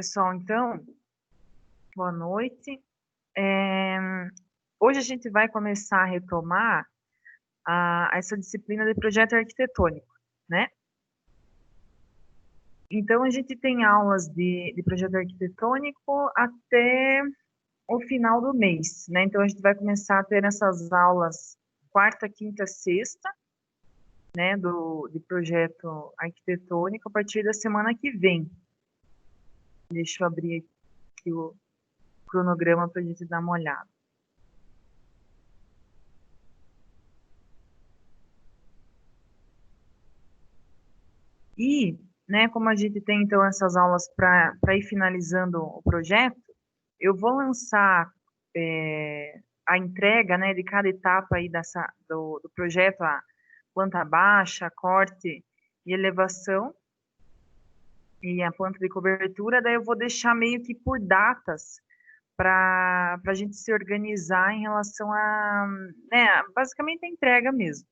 Pessoal, então, boa noite. Hoje a gente vai começar a retomar essa disciplina de projeto arquitetônico, né? Então, a gente tem aulas de projeto arquitetônico até o final do mês, né? Então, a gente vai começar a ter essas aulas quarta, quinta, sexta, né, de projeto arquitetônico a partir da semana que vem. Deixa eu abrir aqui o cronograma para a gente dar uma olhada. E, né, como a gente tem, então, essas aulas para ir finalizando o projeto, eu vou lançar a entrega, né, de cada etapa aí do projeto, a planta baixa, corte e elevação, e a planta de cobertura, daí eu vou deixar meio que por datas para a gente se organizar em relação né, basicamente a entrega mesmo.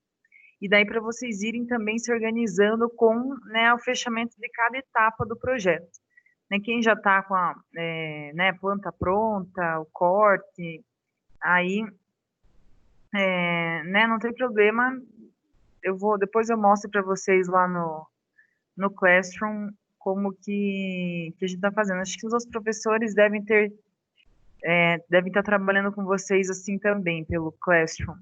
E daí para vocês irem também se organizando com, né, o fechamento de cada etapa do projeto. Né, quem já está com a né, planta pronta, o corte, aí né, não tem problema, depois eu mostro para vocês lá no Classroom como que a gente está fazendo. Acho que os outros professores devem estar trabalhando com vocês assim também, pelo Classroom.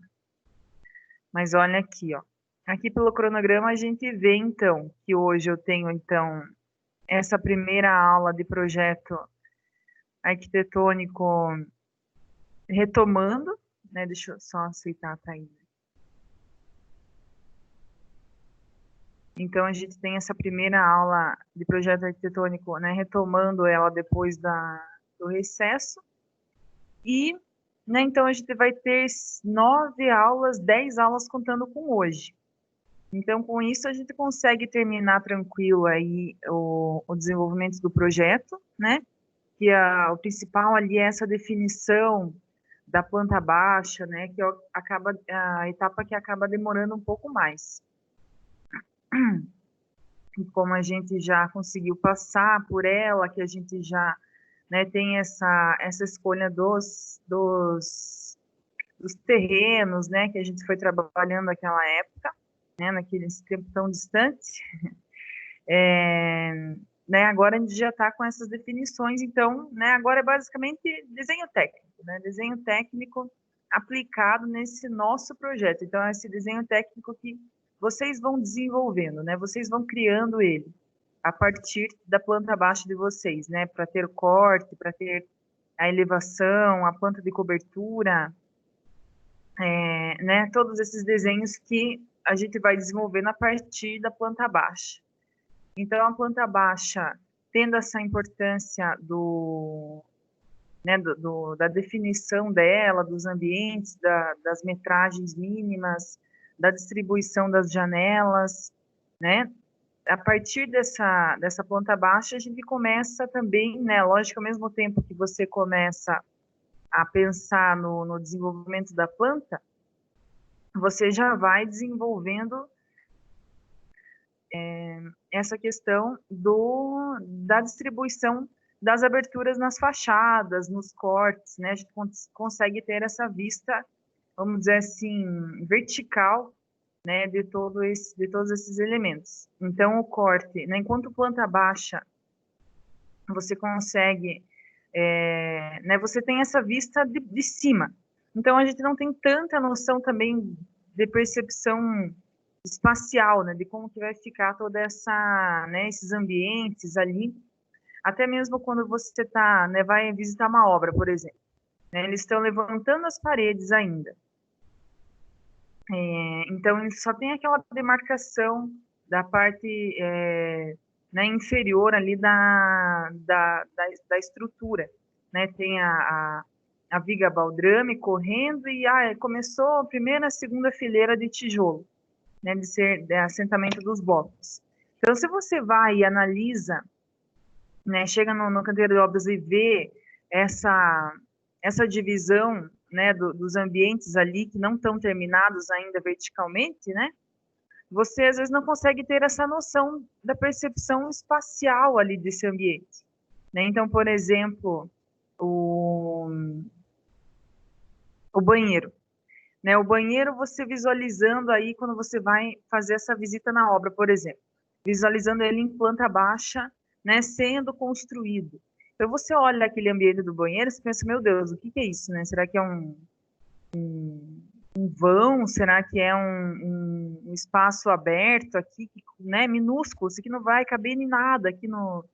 Mas olha aqui, ó. Aqui pelo cronograma a gente vê, então, que hoje eu tenho, então, essa primeira aula de projeto arquitetônico retomando, né? Deixa eu só aceitar a Thaís. Então, a gente tem essa primeira aula de projeto arquitetônico, né? Retomando ela depois do recesso. E, né, então, a gente vai ter 9 aulas, 10 aulas contando com hoje. Então, com isso, a gente consegue terminar tranquilo aí o desenvolvimento do projeto, né? Que o principal ali é essa definição da planta baixa, né? Que acaba a etapa que acaba demorando um pouco mais. E como a gente já conseguiu passar por ela, que a gente já, né, tem essa escolha dos terrenos, né? Que a gente foi trabalhando naquela época, né? Naquele tempo tão distante. Né, agora a gente já está com essas definições, então, né, agora é basicamente desenho técnico, né, desenho técnico aplicado nesse nosso projeto. Então, é esse desenho técnico que vocês vão desenvolvendo, né, vocês vão criando ele a partir da planta baixa de vocês, né, para ter o corte, para ter a elevação, a planta de cobertura, né, todos esses desenhos que a gente vai desenvolvendo a partir da planta baixa. Então, a planta baixa, tendo essa importância né, da definição dela, dos ambientes, das metragens mínimas, da distribuição das janelas, né? A partir dessa planta baixa, a gente começa também, né? Lógico, ao mesmo tempo que você começa a pensar no desenvolvimento da planta, você já vai desenvolvendo essa questão da distribuição das aberturas nas fachadas, nos cortes, né? A gente consegue ter essa vista, vamos dizer assim, vertical, né, de todos esses elementos. Então, o corte, né, enquanto planta baixa, você consegue, né, você tem essa vista de cima. Então, a gente não tem tanta noção também de percepção espacial, né, de como que vai ficar toda né, esses ambientes ali, até mesmo quando você né, vai visitar uma obra, por exemplo, né, eles estão levantando as paredes ainda, então ele só tem aquela demarcação da parte né, inferior ali da estrutura, né, tem a viga baldrame correndo e começou a primeira, segunda fileira de tijolo, né, de assentamento dos blocos. Então, se você vai e analisa, né, chega no canteiro de obras e vê essa divisão, né, dos ambientes ali que não estão terminados ainda verticalmente, né, você às vezes não consegue ter essa noção da percepção espacial ali desse ambiente, né? Então, por exemplo, o, o banheiro, né? O banheiro você visualizando aí quando você vai fazer essa visita na obra, por exemplo, visualizando ele em planta baixa, né, sendo construído. Então você olha aquele ambiente do banheiro, você pensa, meu Deus, o que que é isso, né? Será que é um vão? Será que é um espaço aberto aqui, né, minúsculo? Isso aqui não vai caber em nada aqui no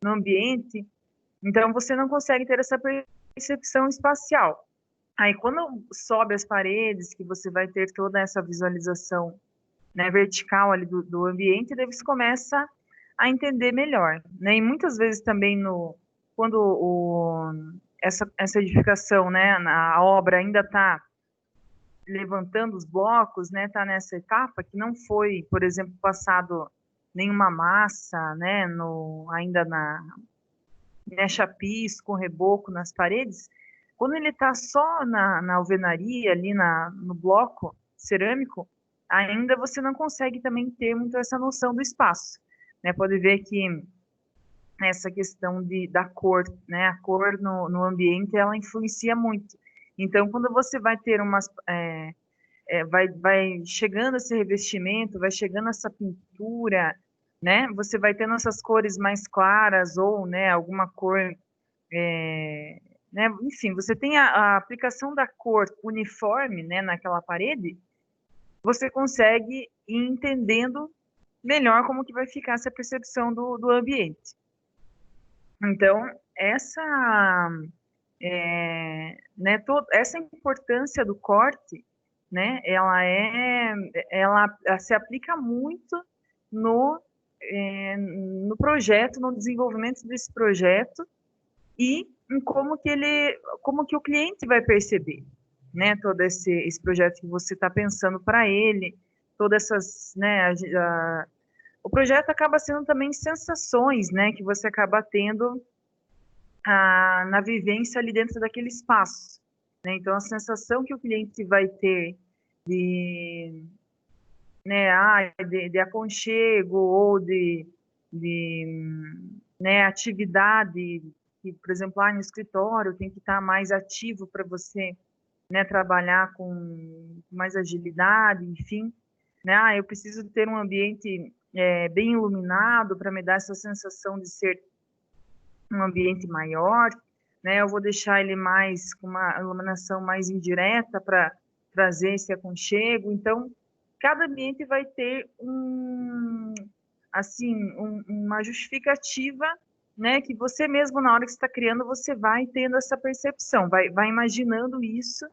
ambiente. Então você não consegue ter essa percepção espacial. Aí quando sobe as paredes, que você vai ter toda essa visualização, né, vertical ali do ambiente, daí você começa a entender melhor, né? E muitas vezes também quando essa edificação, né, a obra ainda está levantando os blocos, né, está nessa etapa que não foi, por exemplo, passado nenhuma massa, né, ainda né, chapiz com reboco nas paredes, quando ele está só na alvenaria, ali no bloco cerâmico, ainda você não consegue também ter muito essa noção do espaço. Né? Pode ver que essa questão da cor, né? A cor no ambiente, ela influencia muito. Então, quando você vai ter vai chegando esse revestimento, vai chegando essa pintura, né? Você vai tendo essas cores mais claras ou, né, alguma cor, né? Enfim, você tem a aplicação da cor uniforme, né, naquela parede, você consegue ir entendendo melhor como que vai ficar essa percepção do ambiente. Então, né, essa importância do corte, né, ela se aplica muito no, no projeto, no desenvolvimento desse projeto e em como que o cliente vai perceber, né, todo esse projeto que você está pensando para ele, todas essas, né, o projeto acaba sendo também sensações, né, que você acaba tendo na vivência ali dentro daquele espaço, né? Então a sensação que o cliente vai ter de, né, de aconchego ou né, atividade, que, por exemplo, no escritório tem que estar mais ativo para você, né, trabalhar com mais agilidade, enfim, né? Eu preciso ter um ambiente bem iluminado para me dar essa sensação de ser um ambiente maior, né? Eu vou deixar ele mais com uma iluminação mais indireta para trazer esse aconchego. Então, cada ambiente vai ter uma justificativa, né? Que você mesmo na hora que está criando você vai tendo essa percepção, vai imaginando isso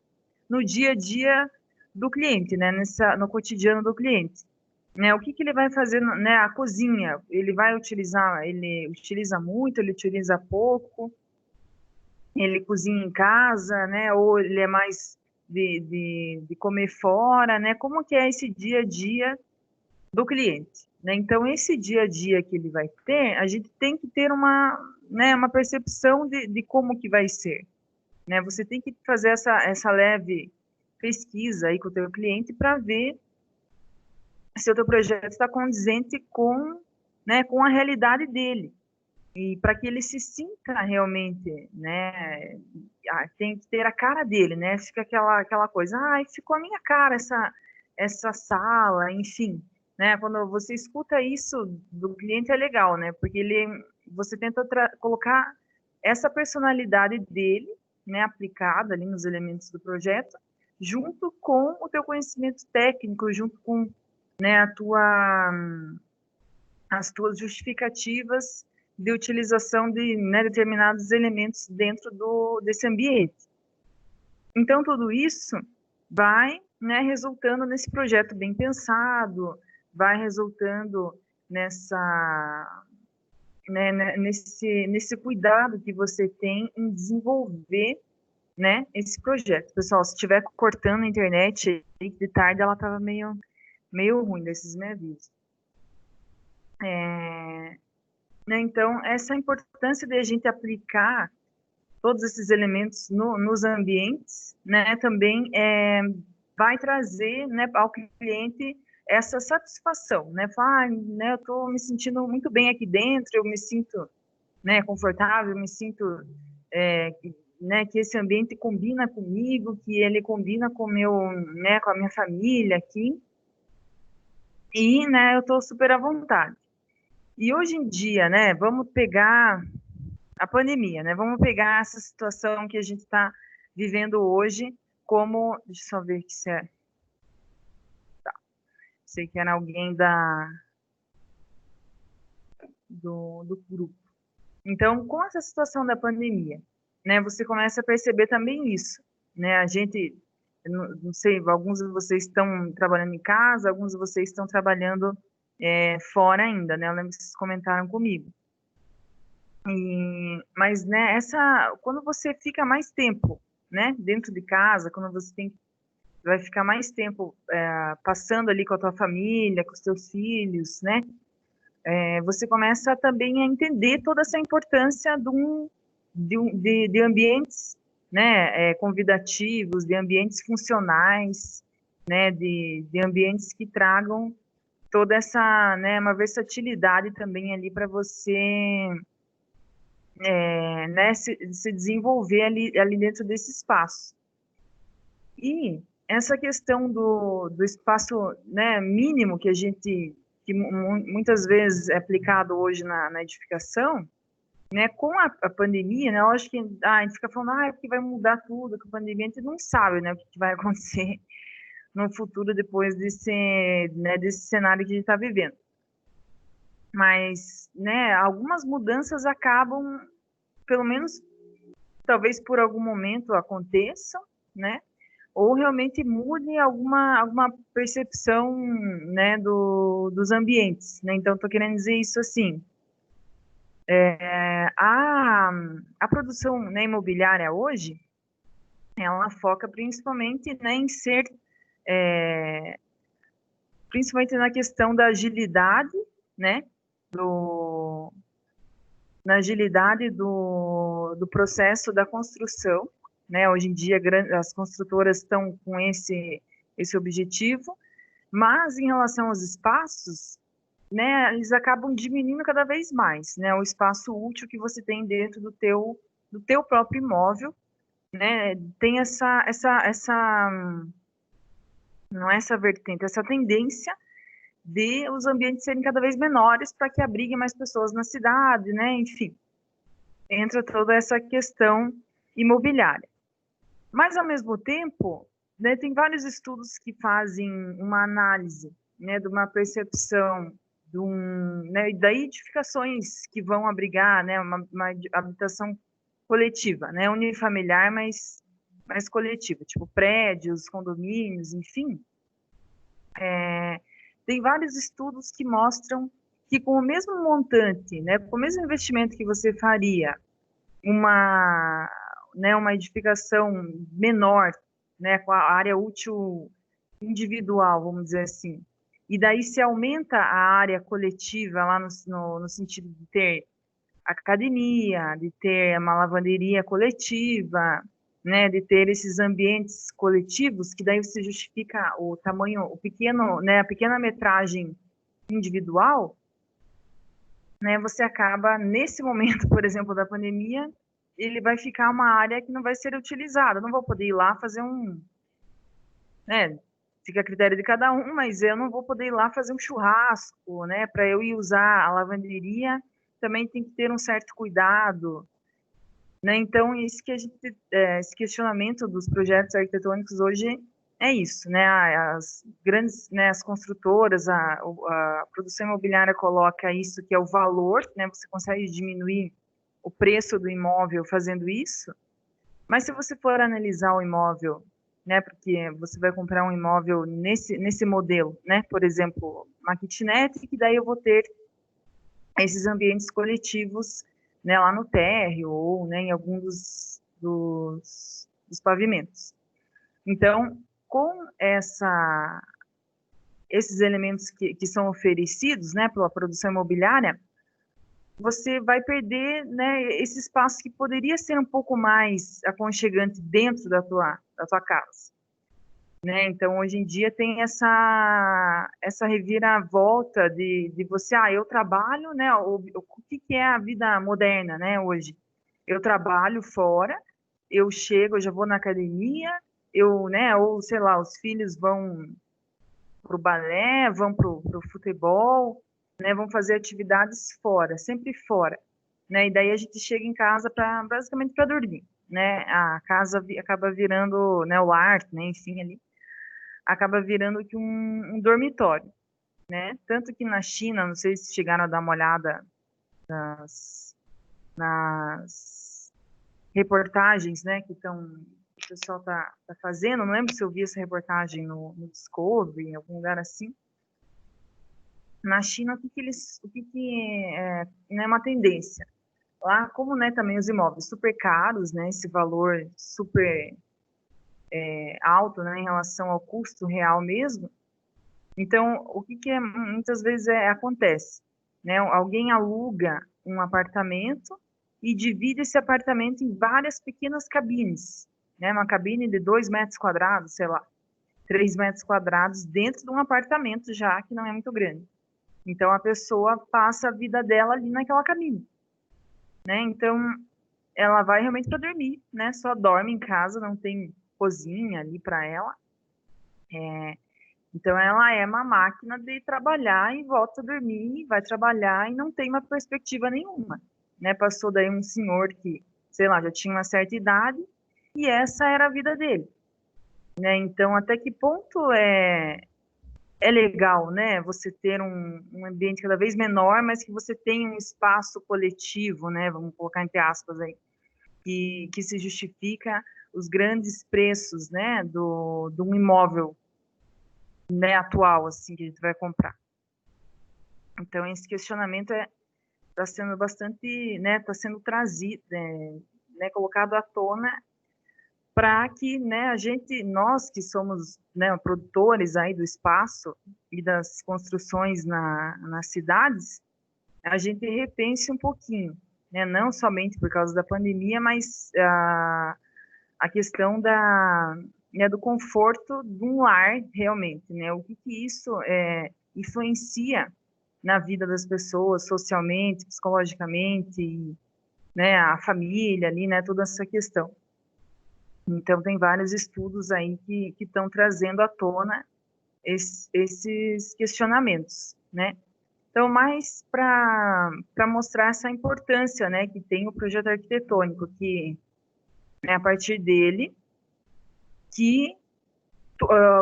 no dia a dia do cliente, né? No cotidiano do cliente. Né, o que que ele vai fazer, né, a cozinha, ele utiliza muito, ele utiliza pouco, ele cozinha em casa, né, ou ele é mais de comer fora, né, como que é esse dia a dia do cliente, né? Então, esse dia a dia que ele vai ter, a gente tem que ter né, uma percepção de como que vai ser, né? Você tem que fazer essa leve pesquisa aí com o teu cliente para ver se o teu projeto está condizente né, com a realidade dele. E para que ele se sinta realmente, né, tem que ter a cara dele, né? Fica aquela coisa, ficou a minha cara essa sala, enfim, né? Quando você escuta isso do cliente é legal, né? Porque você tenta colocar essa personalidade dele, né, aplicada ali nos elementos do projeto, junto com o teu conhecimento técnico, junto com, né, as tuas justificativas de utilização de, né, determinados elementos dentro desse ambiente. Então, tudo isso vai, né, resultando nesse projeto bem pensado, vai resultando nesse cuidado que você tem em desenvolver, né, esse projeto. Pessoal, se estiver cortando a internet, de tarde ela estava meio ruim desses meus avisos. Né, então, essa importância de a gente aplicar todos esses elementos nos ambientes, né, também vai trazer, né, ao cliente essa satisfação, né, falar, né, eu estou me sentindo muito bem aqui dentro, eu me sinto, né, confortável, me sinto, né, que esse ambiente combina comigo, que ele combina com meu, né, com a minha família aqui, e, né, eu estou super à vontade. E hoje em dia, né, vamos pegar a pandemia, né, vamos pegar essa situação que a gente está vivendo hoje como, deixa eu só ver que se é, sei que era alguém do grupo. Então, com essa situação da pandemia, né, você começa a perceber também isso, né, a gente, não sei, alguns de vocês estão trabalhando em casa, alguns de vocês estão trabalhando fora ainda, né, eu lembro que vocês comentaram comigo. Mas, né, quando você fica mais tempo, né, dentro de casa, quando você vai ficar mais tempo passando ali com a tua família, com os teus filhos, né, você começa também a entender toda essa importância de ambientes, né, convidativos, de ambientes funcionais, né, de ambientes que tragam toda essa, né, uma versatilidade também ali para você, né, se desenvolver ali dentro desse espaço. E essa questão do espaço, né, mínimo que a gente, que muitas vezes é aplicado hoje na edificação, né, com a pandemia, né, lógico que a gente fica falando, que vai mudar tudo, que a pandemia, a gente não sabe, né, o que vai acontecer no futuro depois desse cenário que a gente está vivendo. Mas, né, algumas mudanças acabam, pelo menos, talvez por algum momento aconteçam, né, ou realmente mude alguma percepção, né, dos ambientes, né? Então, estou querendo dizer isso assim, a produção, né, imobiliária hoje, ela foca principalmente, né, em ser, principalmente na questão da agilidade, né, na agilidade do processo da construção, né? Hoje em dia as construtoras estão com esse objetivo, mas em relação aos espaços, né, eles acabam diminuindo cada vez mais, né, o espaço útil que você tem dentro do teu próprio imóvel, né, tem não é essa vertente, essa tendência de os ambientes serem cada vez menores para que abriguem mais pessoas na cidade, né, enfim, entra toda essa questão imobiliária. Mas, ao mesmo tempo, né, tem vários estudos que fazem uma análise, né, de uma percepção né, da edificações que vão abrigar, né, uma habitação coletiva, né, unifamiliar, mas coletiva, tipo prédios, condomínios, enfim. Tem vários estudos que mostram que com o mesmo montante, né, com o mesmo investimento que você faria uma edificação menor, né, com a área útil individual, vamos dizer assim. E daí se aumenta a área coletiva lá no sentido de ter academia, de ter uma lavanderia coletiva, né, de ter esses ambientes coletivos, que daí você justifica o tamanho, o pequeno, né, a pequena metragem individual, né, você acaba, nesse momento, por exemplo, da pandemia, ele vai ficar uma área que não vai ser utilizada. Eu não vou poder ir lá fazer né, fica a critério de cada um, mas eu não vou poder ir lá fazer um churrasco, né, para eu ir usar a lavanderia, também tem que ter um certo cuidado, né, então esse questionamento dos projetos arquitetônicos hoje é isso, né, as grandes, né, as construtoras, a produção imobiliária coloca isso que é o valor, né, você consegue diminuir o preço do imóvel fazendo isso, mas se você for analisar o imóvel, né, porque você vai comprar um imóvel nesse modelo, né, por exemplo, uma kitnet, que daí eu vou ter esses ambientes coletivos, né, lá no térreo ou, né, em algum dos pavimentos. Então, com esses elementos que são oferecidos, né, pela produção imobiliária, você vai perder, né, esse espaço que poderia ser um pouco mais aconchegante dentro da tua casa. né? Então, hoje em dia tem essa reviravolta de você, eu trabalho, né? O que que é a vida moderna, né, hoje? Eu trabalho fora, eu chego, eu já vou na academia, né, ou sei lá, os filhos vão pro balé, vão pro futebol, né, vão fazer atividades fora, sempre fora, né? E daí a gente chega em casa para basicamente para dormir, né? A casa acaba virando, né, o lar, né, enfim, ali acaba virando que um dormitório, né? Tanto que na China, não sei se chegaram a dar uma olhada nas reportagens, né, o pessoal tá fazendo, não lembro se eu vi essa reportagem no Discovery, em algum lugar assim. Na China, né, uma tendência? Lá, como, né, também os imóveis super caros, né, esse valor super alto, né, em relação ao custo real mesmo. Então, o que muitas vezes acontece, né? Alguém aluga um apartamento e divide esse apartamento em várias pequenas cabines, né? Uma cabine de 2 metros quadrados, sei lá, 3 metros quadrados dentro de um apartamento já que não é muito grande. Então, a pessoa passa a vida dela ali naquela cabine, né? Então, ela vai realmente para dormir, né? Só dorme em casa, não tem cozinha ali para ela. Então, ela é uma máquina de trabalhar e volta a dormir, vai trabalhar e não tem uma perspectiva nenhuma, né? Passou daí um senhor que, sei lá, já tinha uma certa idade e essa era a vida dele, né? Então, até que ponto é legal, né? Você ter um ambiente cada vez menor, mas que você tenha um espaço coletivo, né? Vamos colocar entre aspas aí, que se justifica os grandes preços, né? Do um imóvel, né? Atual, assim, que a gente vai comprar. Então, esse questionamento está sendo bastante, né, está sendo trazido, né, colocado à tona para que, né, nós que somos, né, produtores aí do espaço e das construções nas cidades, a gente repense um pouquinho, né, não somente por causa da pandemia, mas a questão né, do conforto de um lar realmente, né, o que isso influencia na vida das pessoas, socialmente, psicologicamente, né, a família ali, né, toda essa questão. Então, tem vários estudos aí que estão trazendo à tona esses questionamentos, né. Então, mais para mostrar essa importância, né, que tem o projeto arquitetônico, que é a partir dele que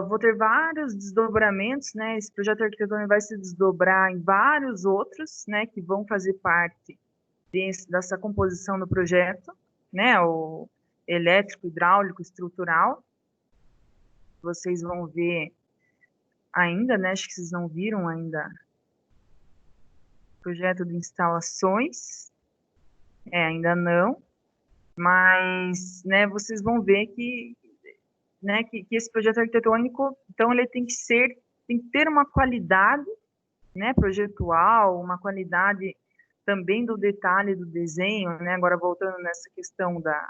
vou ter vários desdobramentos, né, esse projeto arquitetônico vai se desdobrar em vários outros, né, que vão fazer parte dessa composição do projeto, né, o elétrico, hidráulico, estrutural. Vocês vão ver ainda, né, acho que vocês não viram ainda, projeto de instalações, ainda não, mas, né, vocês vão ver né, que esse projeto arquitetônico, então, ele tem que ter uma qualidade, né, projetual, uma qualidade também do detalhe do desenho, né, agora voltando nessa questão da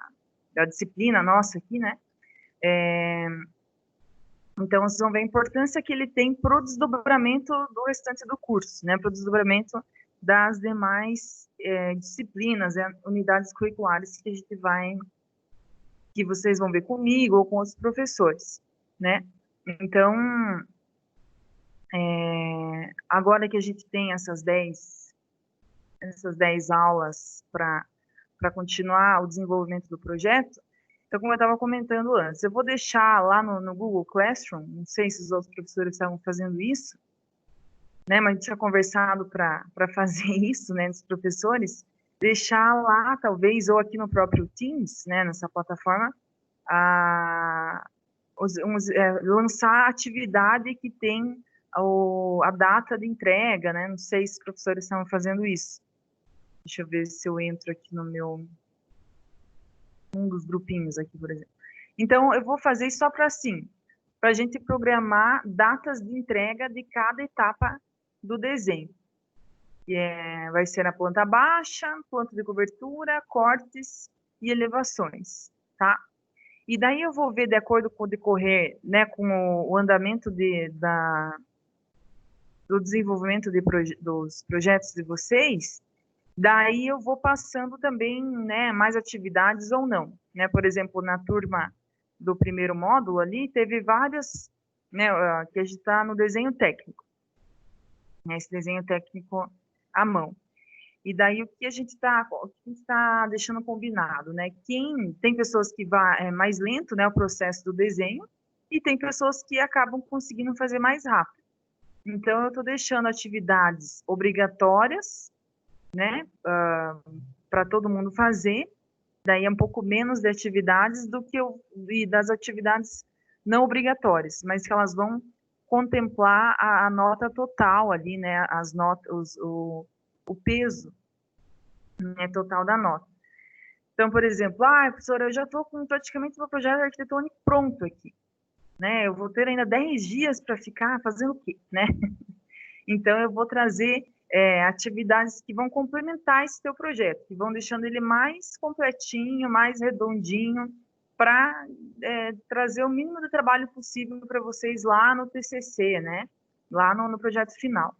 disciplina nossa aqui, né, então vocês vão ver a importância que ele tem para o desdobramento do restante do curso, né, para o desdobramento das demais disciplinas, unidades curriculares que vocês vão ver comigo ou com os professores, né. Então, agora que a gente tem essas 10 aulas para continuar o desenvolvimento do projeto, então, como eu estava comentando antes, eu vou deixar lá no Google Classroom, não sei se os outros professores estavam fazendo isso, né, mas a gente tinha conversado para fazer isso, né, dos professores, deixar lá, talvez, ou aqui no próprio Teams, né, nessa plataforma, lançar a atividade que tem a data de entrega, né, não sei se os professores estavam fazendo isso. Deixa eu ver se eu entro aqui um dos grupinhos aqui, por exemplo. Então, eu vou fazer isso só para a gente programar datas de entrega de cada etapa do desenho. Vai ser a planta baixa, planta de cobertura, cortes e elevações, tá? E daí eu vou ver, de acordo com o decorrer, né, com o andamento do desenvolvimento dos projetos de vocês, daí eu vou passando também, né, mais atividades ou não, né? Por exemplo, na turma do primeiro módulo ali, teve várias, né, que a gente está no desenho técnico, né, esse desenho técnico à mão. E daí o que a gente está deixando combinado, né? Quem tem pessoas que vai mais lento, né, o processo do desenho, e tem pessoas que acabam conseguindo fazer mais rápido. Então eu estou deixando atividades obrigatórias, né, para todo mundo fazer. Daí é um pouco menos de atividades do que e das atividades não obrigatórias, mas que elas vão contemplar a nota total ali, né, as notas, o peso, né, total da nota. Então, por exemplo, professora, eu já estou com praticamente o meu projeto arquitetônico pronto aqui, né? Eu vou ter ainda 10 dias para ficar fazendo o quê, né? Então, eu vou trazer atividades que vão complementar esse teu projeto, que vão deixando ele mais completinho, mais redondinho, para trazer o mínimo de trabalho possível para vocês lá no TCC, né? Lá no projeto final.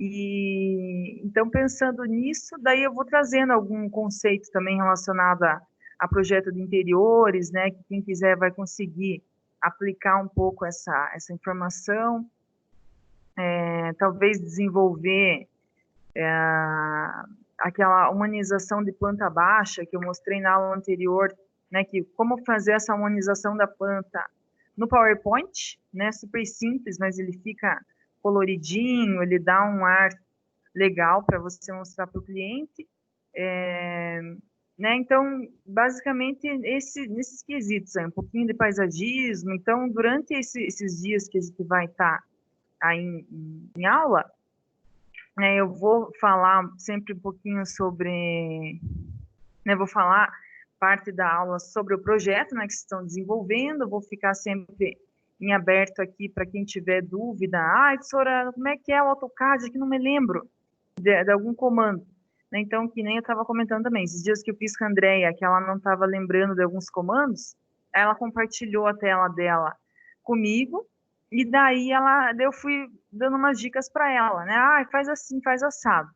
E então, pensando nisso, daí eu vou trazendo algum conceito também relacionado a projeto de interiores, né? Que quem quiser vai conseguir aplicar um pouco essa informação, talvez desenvolver aquela humanização de planta baixa que eu mostrei na aula anterior, né? Que como fazer essa humanização da planta no PowerPoint, né? Super simples, mas ele fica coloridinho, ele dá um ar legal para você mostrar para o cliente. Né? Então, basicamente, nesses quesitos, um pouquinho de paisagismo. Então, durante esses dias que a gente vai estar aí em aula, né, eu vou falar sempre um pouquinho sobre, né, vou falar parte da aula sobre o projeto, né, que estão desenvolvendo, vou ficar sempre em aberto aqui para quem tiver dúvida. Professora, como é que é o AutoCAD? Aqui não me lembro de algum comando. Né? Então, que nem eu estava comentando também, esses dias que eu fiz com a Andrea, que ela não estava lembrando de alguns comandos, ela compartilhou a tela dela comigo, e daí eu fui dando umas dicas para ela, né? Faz assim, faz assado.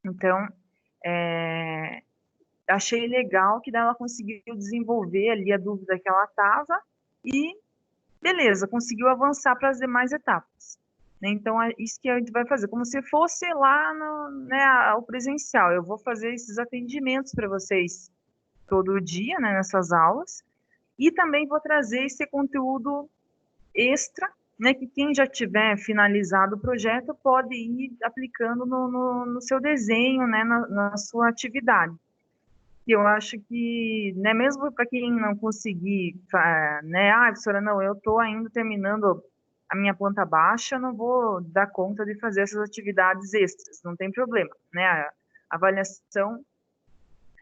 Então, achei legal que daí ela conseguiu desenvolver ali a dúvida que ela estava e, beleza, conseguiu avançar para as demais etapas. Então, é isso que a gente vai fazer, como se fosse lá no, né, o presencial. Eu vou fazer esses atendimentos para vocês todo dia, né, nessas aulas, e também vou trazer esse conteúdo extra, né, que quem já tiver finalizado o projeto pode ir aplicando no seu desenho, né, na sua atividade. Eu acho que, né, mesmo para quem não conseguir, né, professora, não, eu estou ainda terminando a minha planta baixa, não vou dar conta de fazer essas atividades extras, não tem problema, né, a avaliação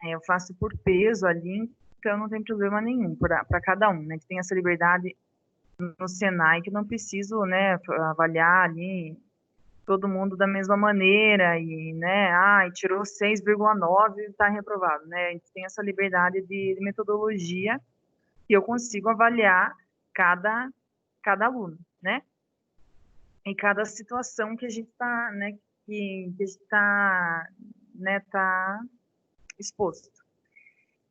eu faço por peso ali, então não tem problema nenhum para cada um, né, que tem essa liberdade no Senai, que não preciso, né, avaliar ali todo mundo da mesma maneira e, né, tirou 6,9 e está reprovado, né? A gente tem essa liberdade de metodologia que eu consigo avaliar cada aluno, né? Em cada situação que a gente está, né, que a gente está, né, tá exposto.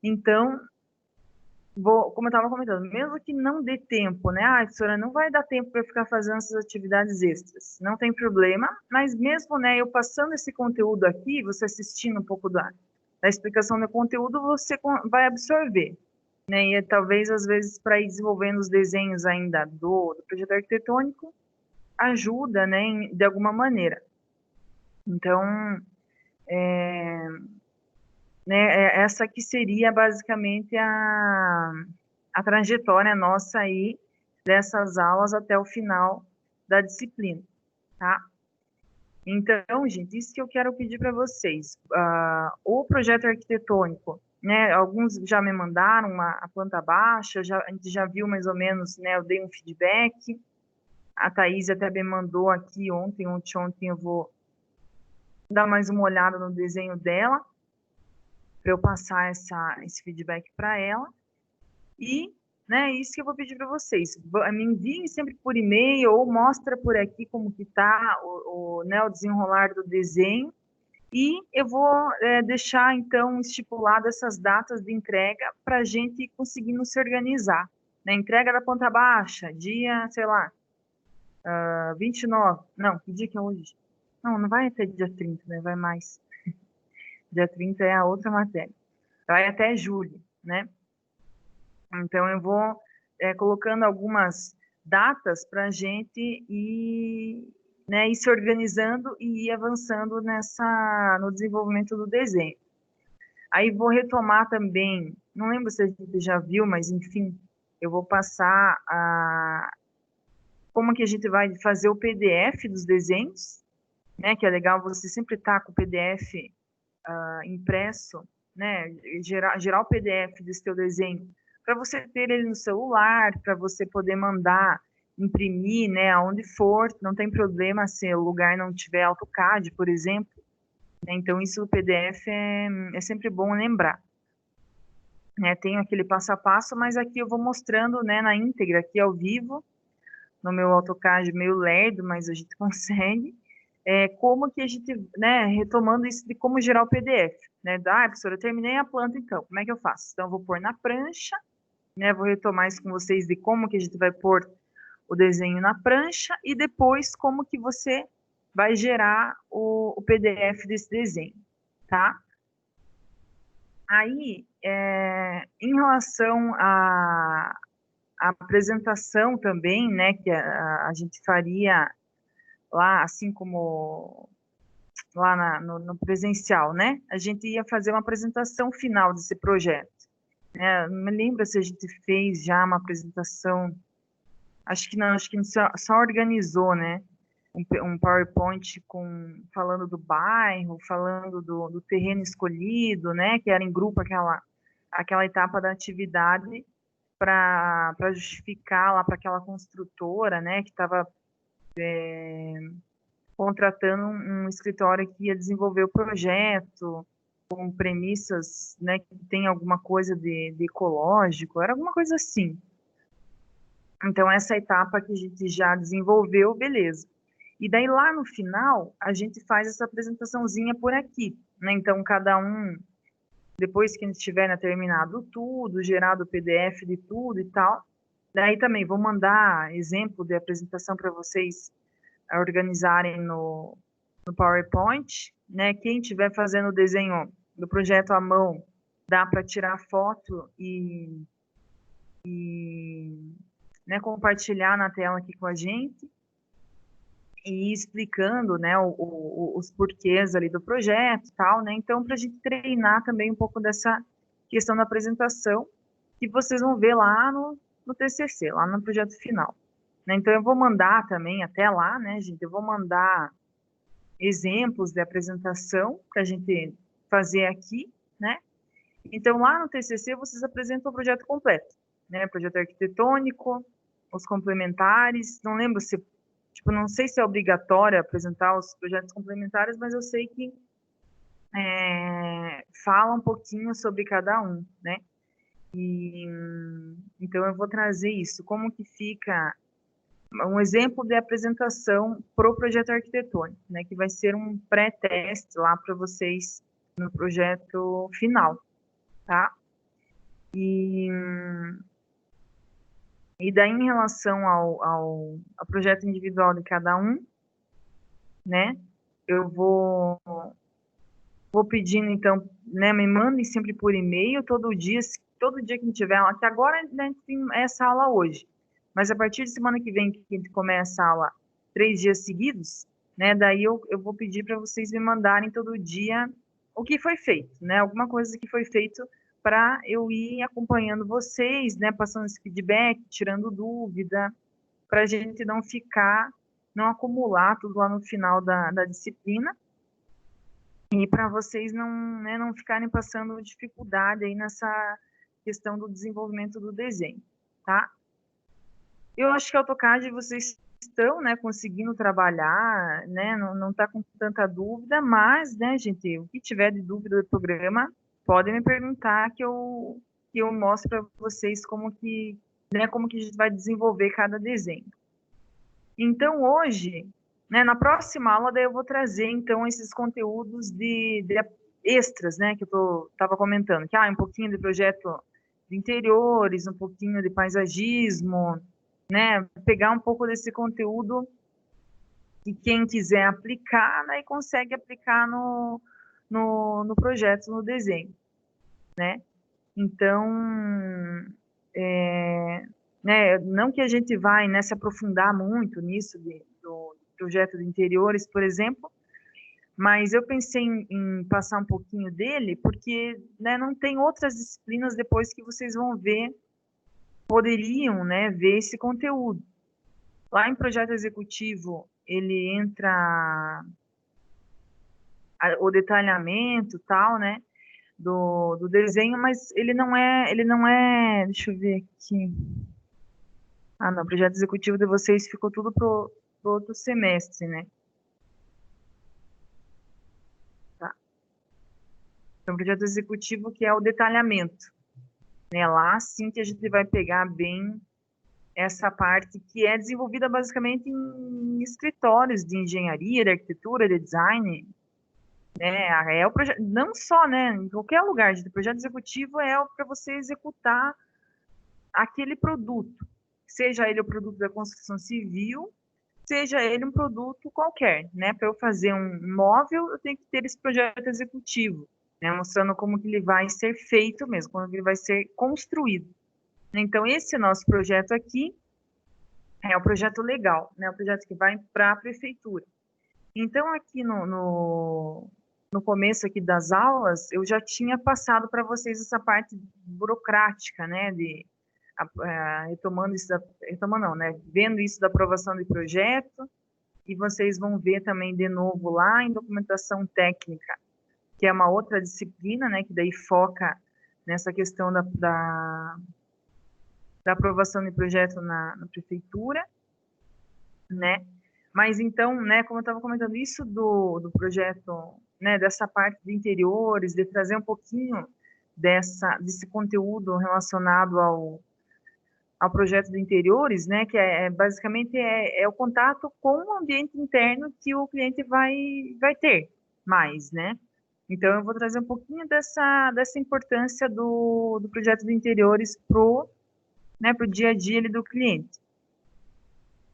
Então, como eu estava comentando, mesmo que não dê tempo, né? Professora, não vai dar tempo para eu ficar fazendo essas atividades extras. Não tem problema, mas mesmo, né, eu passando esse conteúdo aqui, você assistindo um pouco da explicação do conteúdo, você vai absorver, né? E talvez, às vezes, para ir desenvolvendo os desenhos ainda do projeto arquitetônico, ajuda, né, de alguma maneira. Então, né, essa que seria basicamente a trajetória nossa aí dessas aulas até o final da disciplina, tá? Então, gente, isso que eu quero pedir para vocês. O projeto arquitetônico, né, alguns já me mandaram a planta baixa, a gente já viu mais ou menos, né, eu dei um feedback, a Thaís até me mandou aqui ontem eu vou dar mais uma olhada no desenho dela, para eu passar esse feedback para ela. E, né, isso que eu vou pedir para vocês. Me enviem sempre por e-mail ou mostra por aqui como que tá né, o desenrolar do desenho. E eu vou deixar, então, estipulado essas datas de entrega para a gente conseguindo se organizar. Né? Entrega da planta baixa, dia, sei lá, 29. Não, que dia que é hoje? Não, não vai até dia 30, né? Vai mais. Dia 30 é a outra matéria. Vai até julho, né? Então, eu vou colocando algumas datas para a gente ir, né, ir se organizando e ir avançando no desenvolvimento do desenho. Aí vou retomar também, não lembro se a gente já viu, mas enfim, eu vou passar como que a gente vai fazer o PDF dos desenhos, né, que é legal você sempre estar com o PDF impresso, né, gerar o PDF desse teu desenho, para você ter ele no celular, para você poder mandar, imprimir, né, aonde for, não tem problema se o lugar não tiver AutoCAD, por exemplo, né, então isso do PDF é sempre bom lembrar. Né, tenho aquele passo a passo, mas aqui eu vou mostrando, né, na íntegra, aqui ao vivo, no meu AutoCAD meio lerdo, mas a gente consegue, como que a gente, né, retomando isso de como gerar o PDF, né, professora, eu terminei a planta, então, como é que eu faço? Então, eu vou pôr na prancha, né, vou retomar isso com vocês de como que a gente vai pôr o desenho na prancha e depois como que você vai gerar o PDF desse desenho, tá? Aí, em relação a apresentação também, né, que a gente faria lá, assim como lá no presencial, né, a gente ia fazer uma apresentação final desse projeto. Né? Não me lembro se a gente fez já uma apresentação, acho que não, acho que a gente só organizou, né, um PowerPoint falando do bairro, falando do terreno escolhido, né, que era em grupo aquela etapa da atividade, para justificar lá para aquela construtora, né, que estava contratando um escritório que ia desenvolver o projeto com premissas, né, que tem alguma coisa de ecológico, era alguma coisa assim. Então, essa etapa que a gente já desenvolveu, beleza. E daí, lá no final, a gente faz essa apresentaçãozinha por aqui, né? Então, cada um, depois que a gente tiver, né, terminado tudo, gerado o PDF de tudo e tal, daí também vou mandar exemplo de apresentação para vocês organizarem no PowerPoint, né? Quem estiver fazendo o desenho do projeto à mão, dá para tirar foto e né, compartilhar na tela aqui com a gente e explicando, né, os porquês ali do projeto e tal, né? Então, para a gente treinar também um pouco dessa questão da apresentação, que vocês vão ver lá no TCC, lá no projeto final. Né? Então, eu vou mandar também, até lá, né, gente, eu vou mandar exemplos de apresentação para a gente fazer aqui, né? Então, lá no TCC, vocês apresentam o projeto completo, né? Projeto arquitetônico, os complementares, não lembro se, tipo, não sei se é obrigatório apresentar os projetos complementares, mas eu sei que fala um pouquinho sobre cada um, né? E, então, eu vou trazer isso, como que fica um exemplo de apresentação para o projeto arquitetônico, né, que vai ser um pré-teste lá para vocês no projeto final, tá? E daí, em relação ao projeto individual de cada um, né, eu vou pedindo, então, né, me mandem sempre por e-mail, todo dia que a gente tiver aula, que agora né, tem essa aula hoje, mas a partir de semana que vem, que a gente começa a aula 3 dias seguidos, né, daí eu vou pedir para vocês me mandarem todo dia o que foi feito, né, alguma coisa que foi feito para eu ir acompanhando vocês, né, passando esse feedback, tirando dúvida, para a gente não acumular tudo lá no final da disciplina, e para vocês não ficarem passando dificuldade aí nessa questão do desenvolvimento do desenho, tá? Eu acho que a AutoCAD vocês estão, né, conseguindo trabalhar, né, não tá com tanta dúvida, mas, né, gente, o que tiver de dúvida do programa, podem me perguntar que que eu mostro para vocês como que, né, como que a gente vai desenvolver cada desenho. Então, hoje, né, na próxima aula, daí eu vou trazer, então, esses conteúdos de extras, né, que eu estava comentando, que um pouquinho de projeto de interiores, um pouquinho de paisagismo, né, pegar um pouco desse conteúdo que quem quiser aplicar, né, consegue aplicar no projeto, no desenho, né. Então, né, não que a gente vai, né, se aprofundar muito nisso do projeto de interiores, por exemplo, mas eu pensei em passar um pouquinho dele, porque, né, não tem outras disciplinas depois que vocês vão ver, poderiam, né, ver esse conteúdo. Lá em projeto executivo, ele entra o detalhamento, tal, né, do desenho, mas ele não é, deixa eu ver aqui. Não, o projeto executivo de vocês ficou tudo pro outro semestre, né? Tá. Então, o projeto executivo que é o detalhamento, né? Lá sim que a gente vai pegar bem essa parte que é desenvolvida basicamente em escritórios de engenharia, de arquitetura, de design, né? É o projeto, não só, né? Em qualquer lugar, de projeto executivo é para você executar aquele produto, seja ele o produto da construção civil, seja ele um produto qualquer, né? Para eu fazer um móvel, eu tenho que ter esse projeto executivo, né? Mostrando como que ele vai ser feito mesmo, como ele vai ser construído. Então, esse nosso projeto aqui é o projeto legal, né? O projeto que vai para a prefeitura. Então, aqui no começo aqui das aulas, eu já tinha passado para vocês essa parte burocrática, né? Retomando isso, retomando não, né? Vendo isso da aprovação de projeto, e vocês vão ver também de novo lá em documentação técnica, que é uma outra disciplina, né, que daí foca nessa questão da aprovação de projeto na prefeitura, né, mas então, né, como eu estava comentando, isso do projeto, né, dessa parte de interiores, de trazer um pouquinho desse conteúdo relacionado ao projeto de interiores, né, que basicamente é o contato com o ambiente interno que o cliente vai ter mais, né? Então, eu vou trazer um pouquinho dessa importância do projeto de interiores pro dia a dia ali do cliente.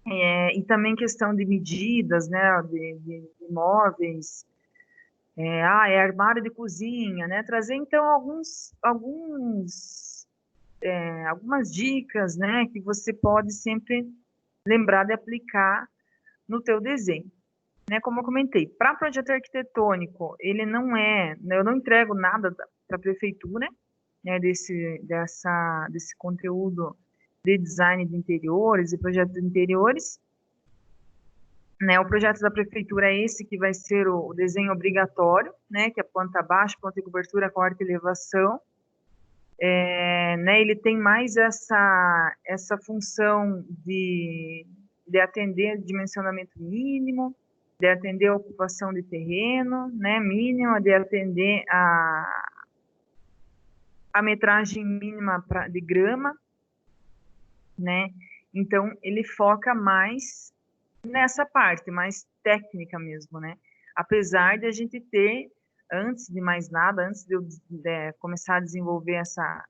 E também questão de medidas, né, de imóveis, é armário de cozinha, né, trazer, então, algumas dicas, né, que você pode sempre lembrar de aplicar no teu desenho. Né, como eu comentei, para projeto arquitetônico, ele não eu não entrego nada para a prefeitura, né, desse conteúdo de design de interiores e projeto de interiores. Né, o projeto da prefeitura é esse que vai ser o desenho obrigatório, né, que é planta baixa, planta e cobertura, corte e elevação. Né, ele tem mais essa função de atender dimensionamento mínimo, de atender a ocupação de terreno, né, mínima, de atender a metragem mínima de grama, né, então ele foca mais nessa parte, mais técnica mesmo, né, apesar de a gente ter, antes de mais nada, antes de eu começar a desenvolver essa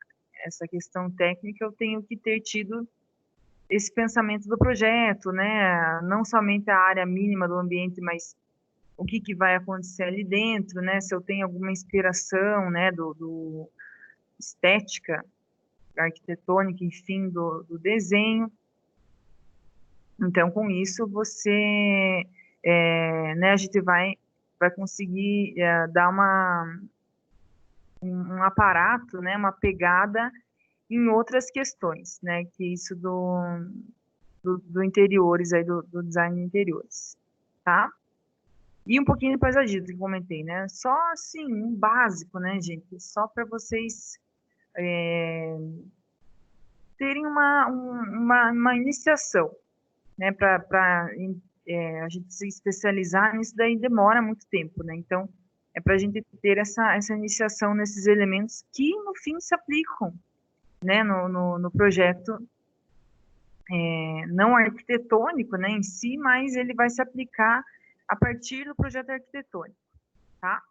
questão técnica, eu tenho que ter tido esse pensamento do projeto, né? Não somente a área mínima do ambiente, mas o que vai acontecer ali dentro, né? Se eu tenho alguma inspiração, né, do estética, arquitetônica, enfim, do desenho. Então, com isso, né, a gente vai conseguir dar um aparato, né, uma pegada em outras questões, né, que isso do interiores, aí do design de interiores, tá? E um pouquinho de paisagismo, que eu comentei, né? Só, assim, um básico, né, gente? Só para vocês terem uma iniciação, né? Para a gente se especializar nisso daí demora muito tempo, né? Então, é para a gente ter essa iniciação nesses elementos que, no fim, se aplicam né, no projeto não arquitetônico, né, em si, mas ele vai se aplicar a partir do projeto arquitetônico, tá?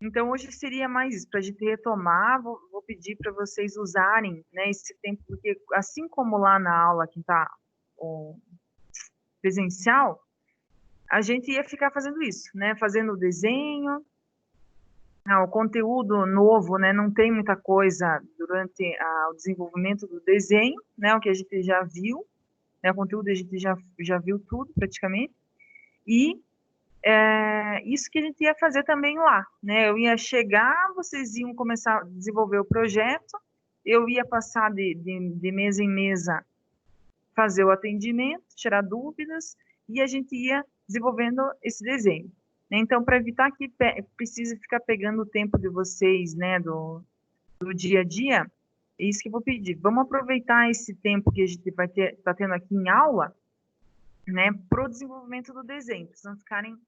Então, hoje seria mais isso, para a gente retomar, vou pedir para vocês usarem, né, esse tempo, porque assim como lá na aula que está presencial, a gente ia ficar fazendo isso, né, fazendo o desenho, o conteúdo novo, né, não tem muita coisa durante o desenvolvimento do desenho, né, o que a gente já viu, né, o conteúdo a gente já viu tudo praticamente, e isso que a gente ia fazer também lá, né, eu ia chegar, vocês iam começar a desenvolver o projeto, eu ia passar de mesa em mesa, fazer o atendimento, tirar dúvidas, e a gente ia desenvolvendo esse desenho. Então, para evitar que precise ficar pegando o tempo de vocês, né, do dia a dia, é isso que eu vou pedir. Vamos aproveitar esse tempo que a gente vai tá tendo aqui em aula, né, para o desenvolvimento do desenho, para não ficarem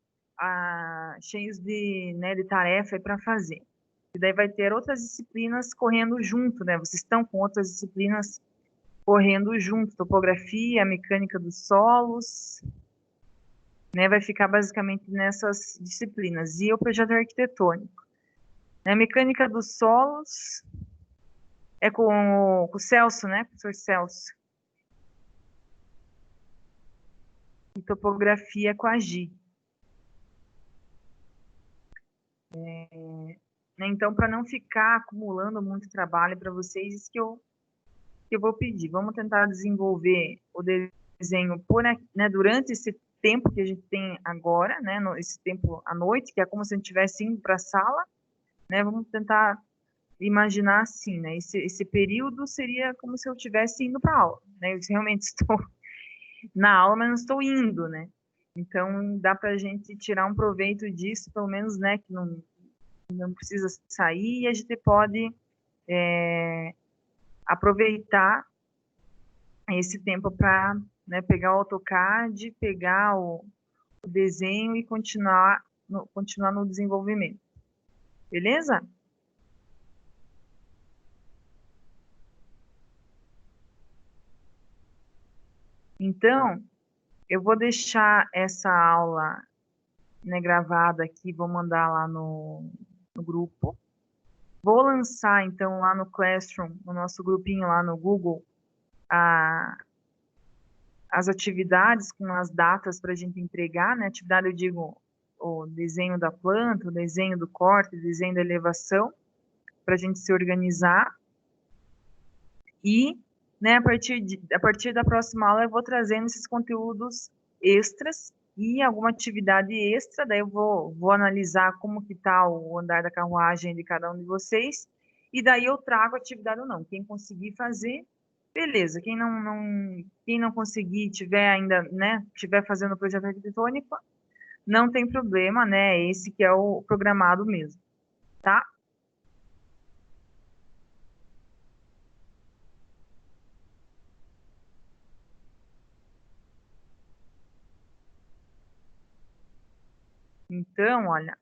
cheios né, de tarefa para fazer. E daí vai ter outras disciplinas correndo junto, né? Vocês estão com outras disciplinas correndo junto, topografia, mecânica dos solos, né? Vai ficar basicamente nessas disciplinas. E o projeto arquitetônico. A mecânica dos solos é com o Celso, né? Professor Celso. E topografia com a Gi. Então, para não ficar acumulando muito trabalho para vocês, isso que eu vou pedir. Vamos tentar desenvolver o desenho né, durante esse tempo que a gente tem agora, né, esse tempo à noite, que é como se a gente estivesse indo para a sala, né, vamos tentar imaginar assim, né, esse período seria como se eu estivesse indo para a aula, né, eu realmente estou na aula, mas não estou indo, né, então dá para a gente tirar um proveito disso, pelo menos, né, que não precisa sair, e a gente pode aproveitar esse tempo para, né, pegar o AutoCAD, pegar o desenho e continuar no desenvolvimento. Beleza? Então, eu vou deixar essa aula, né, gravada aqui, vou mandar lá no grupo. Vou lançar, então, lá no Classroom, no nosso grupinho lá no Google, as atividades com as datas para a gente entregar, né? Atividade, eu digo, o desenho da planta, o desenho do corte, o desenho da elevação, para a gente se organizar. E, né, a partir da próxima aula, eu vou trazendo esses conteúdos extras e alguma atividade extra, daí eu vou analisar como que está o andar da carruagem de cada um de vocês, e daí eu trago atividade ou não. Quem conseguir fazer, beleza. Quem não conseguir, tiver ainda, né, tiver fazendo o projeto arquitetônico, não tem problema, né, esse que é o programado mesmo, tá? Então, olha,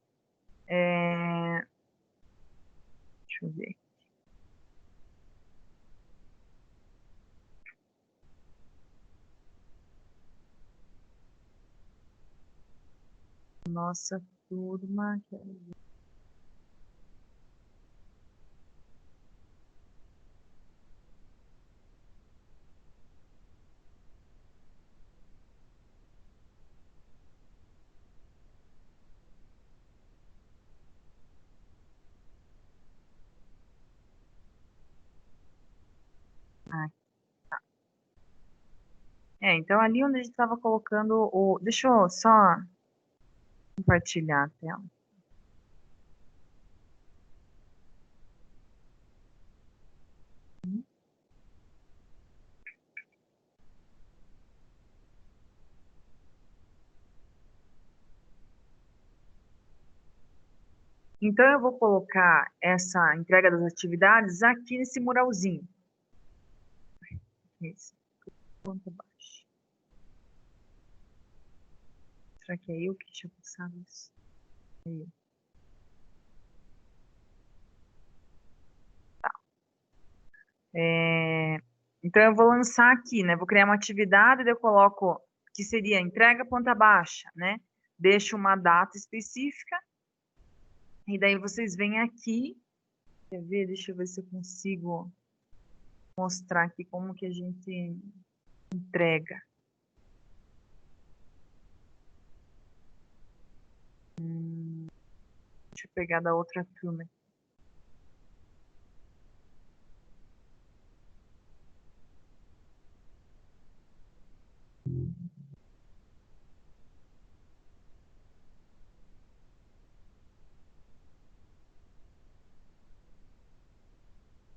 deixa eu ver. Nossa turma. Ah, então ali onde a gente estava colocando o. Deixa eu só compartilhar a tela. Então, eu vou colocar essa entrega das atividades aqui nesse muralzinho. Esse. Ponto baixo. Será que é eu que tinha pensado isso? É eu. Então, eu vou lançar aqui, né? Vou criar uma atividade, daí eu coloco que seria entrega planta baixa, né? Deixo uma data específica, e daí vocês vêm aqui, quer ver? Deixa eu ver se eu consigo mostrar aqui como que a gente entrega. Deixa eu pegar da outra turma.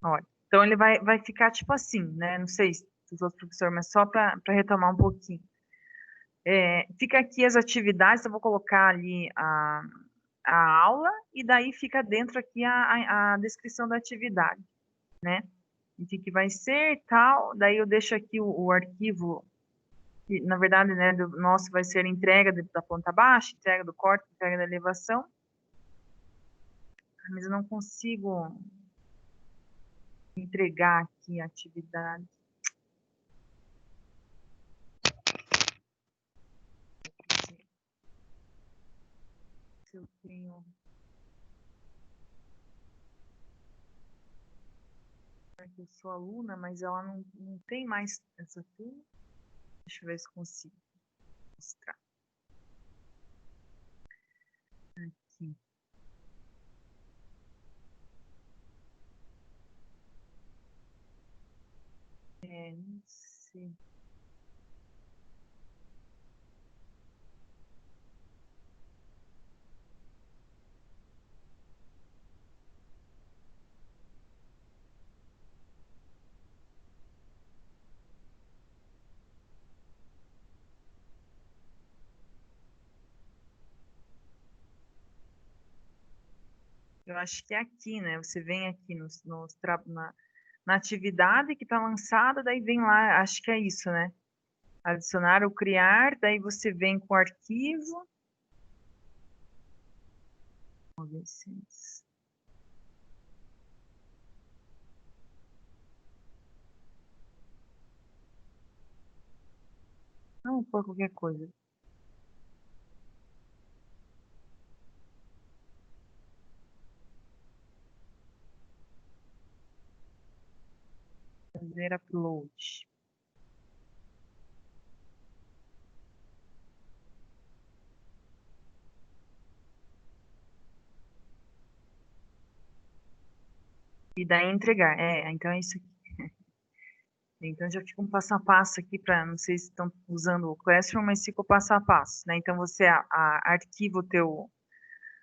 Olha, então ele vai ficar tipo assim, né? Não sei se os outros professores, mas só para retomar um pouquinho. Fica aqui as atividades, eu vou colocar ali a aula, e daí fica dentro aqui a descrição da atividade, né? O que vai ser e tal, daí eu deixo aqui o arquivo, que, na verdade, né, do nosso vai ser entrega da planta baixa, entrega do corte, entrega da elevação, mas eu não consigo entregar aqui a atividade. Se eu tenho... Eu sou aluna, mas ela não tem mais essa turma. Deixa eu ver se consigo mostrar. Aqui. Não sei. Eu acho que é aqui, né? Você vem aqui na atividade que está lançada, daí vem lá, acho que é isso, né? Adicionar ou criar, daí você vem com o arquivo. Vamos ver se... Não, por qualquer coisa. Fazer upload. E daí entregar. Então é isso aqui. Então já fica um passo a passo aqui para, não sei se estão usando o Classroom, mas fica o passo a passo, né? Então você arquiva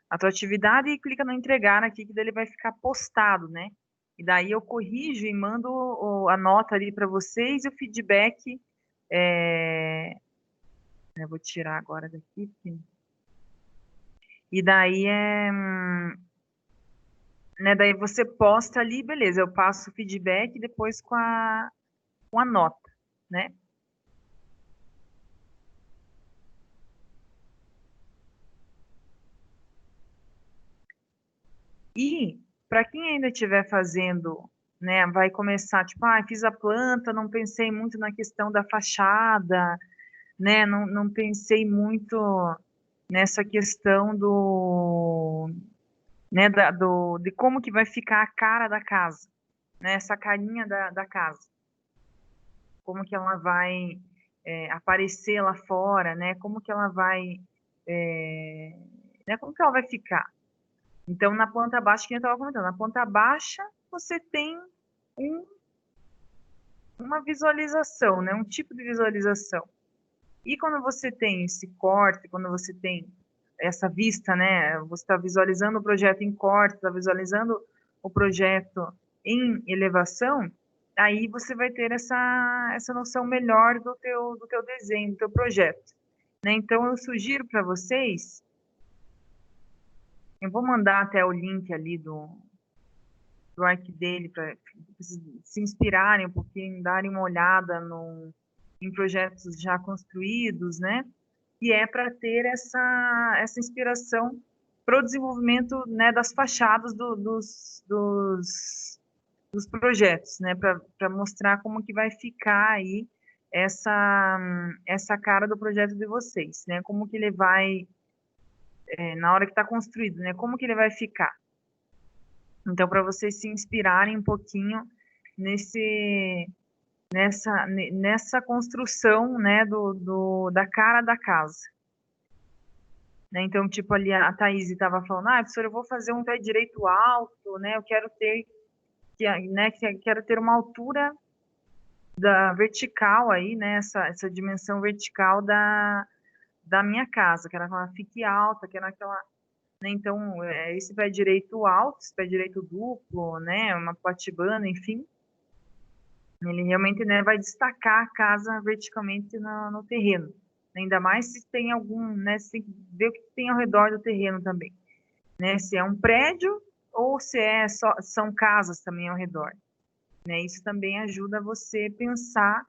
a tua atividade e clica no entregar aqui, que daí ele vai ficar postado, né? E daí eu corrijo e mando a nota ali para vocês e o feedback. Eu vou tirar agora daqui. E daí né? Daí você posta ali, beleza? Eu passo o feedback depois com a nota, né? E para quem ainda estiver fazendo, né, vai começar, tipo, fiz a planta, não pensei muito na questão da fachada, né, não pensei muito nessa questão né, de como que vai ficar a cara da casa, né, essa carinha da casa, como que ela vai aparecer lá fora, né, como que ela vai, né, como que ela vai ficar. Então, na planta baixa, que eu estava comentando, na planta baixa você tem um, uma visualização, né? Um tipo de visualização. E quando você tem esse corte, quando você tem essa vista, né? Você está visualizando o projeto em corte, está visualizando o projeto em elevação, aí você vai ter essa noção melhor do teu desenho, do teu projeto. Né? Então, eu sugiro para vocês, eu vou mandar até o link ali do arc dele para se inspirarem um pouquinho, darem uma olhada em projetos já construídos, né? E é para ter essa inspiração para o desenvolvimento, né, das fachadas dos dos projetos, né, para mostrar como que vai ficar aí essa cara do projeto de vocês, né, como que ele vai, na hora que está construído, né, como que ele vai ficar. Então, para vocês se inspirarem um pouquinho nessa construção, né, da cara da casa. Né? Então, tipo, ali a Thaís estava falando, professora, eu vou fazer um pé direito alto, né, eu quero ter, quero ter uma altura da vertical aí, né, essa dimensão vertical da minha casa, quero que ela fique alta, quero aquela, né, então, esse pé direito alto, esse pé direito duplo, né, uma platibana, enfim, ele realmente, né, vai destacar a casa verticalmente no terreno. Ainda mais se tem algum, né, se tem que ver o que tem ao redor do terreno também, né, se é um prédio ou se são casas também ao redor, né, isso também ajuda você pensar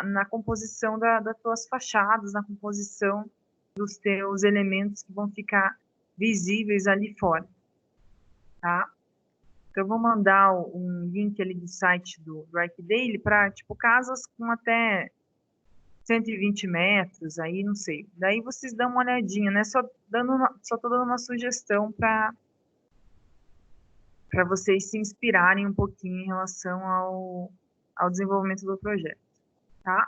na composição das tuas fachadas, na composição dos teus elementos que vão ficar visíveis ali fora, tá? Então, eu vou mandar um link ali do site do Arcdaily para, tipo, casas com até 120 metros, aí não sei. Daí vocês dão uma olhadinha, né? Só tô dando uma sugestão para vocês se inspirarem um pouquinho em relação ao desenvolvimento do projeto, tá?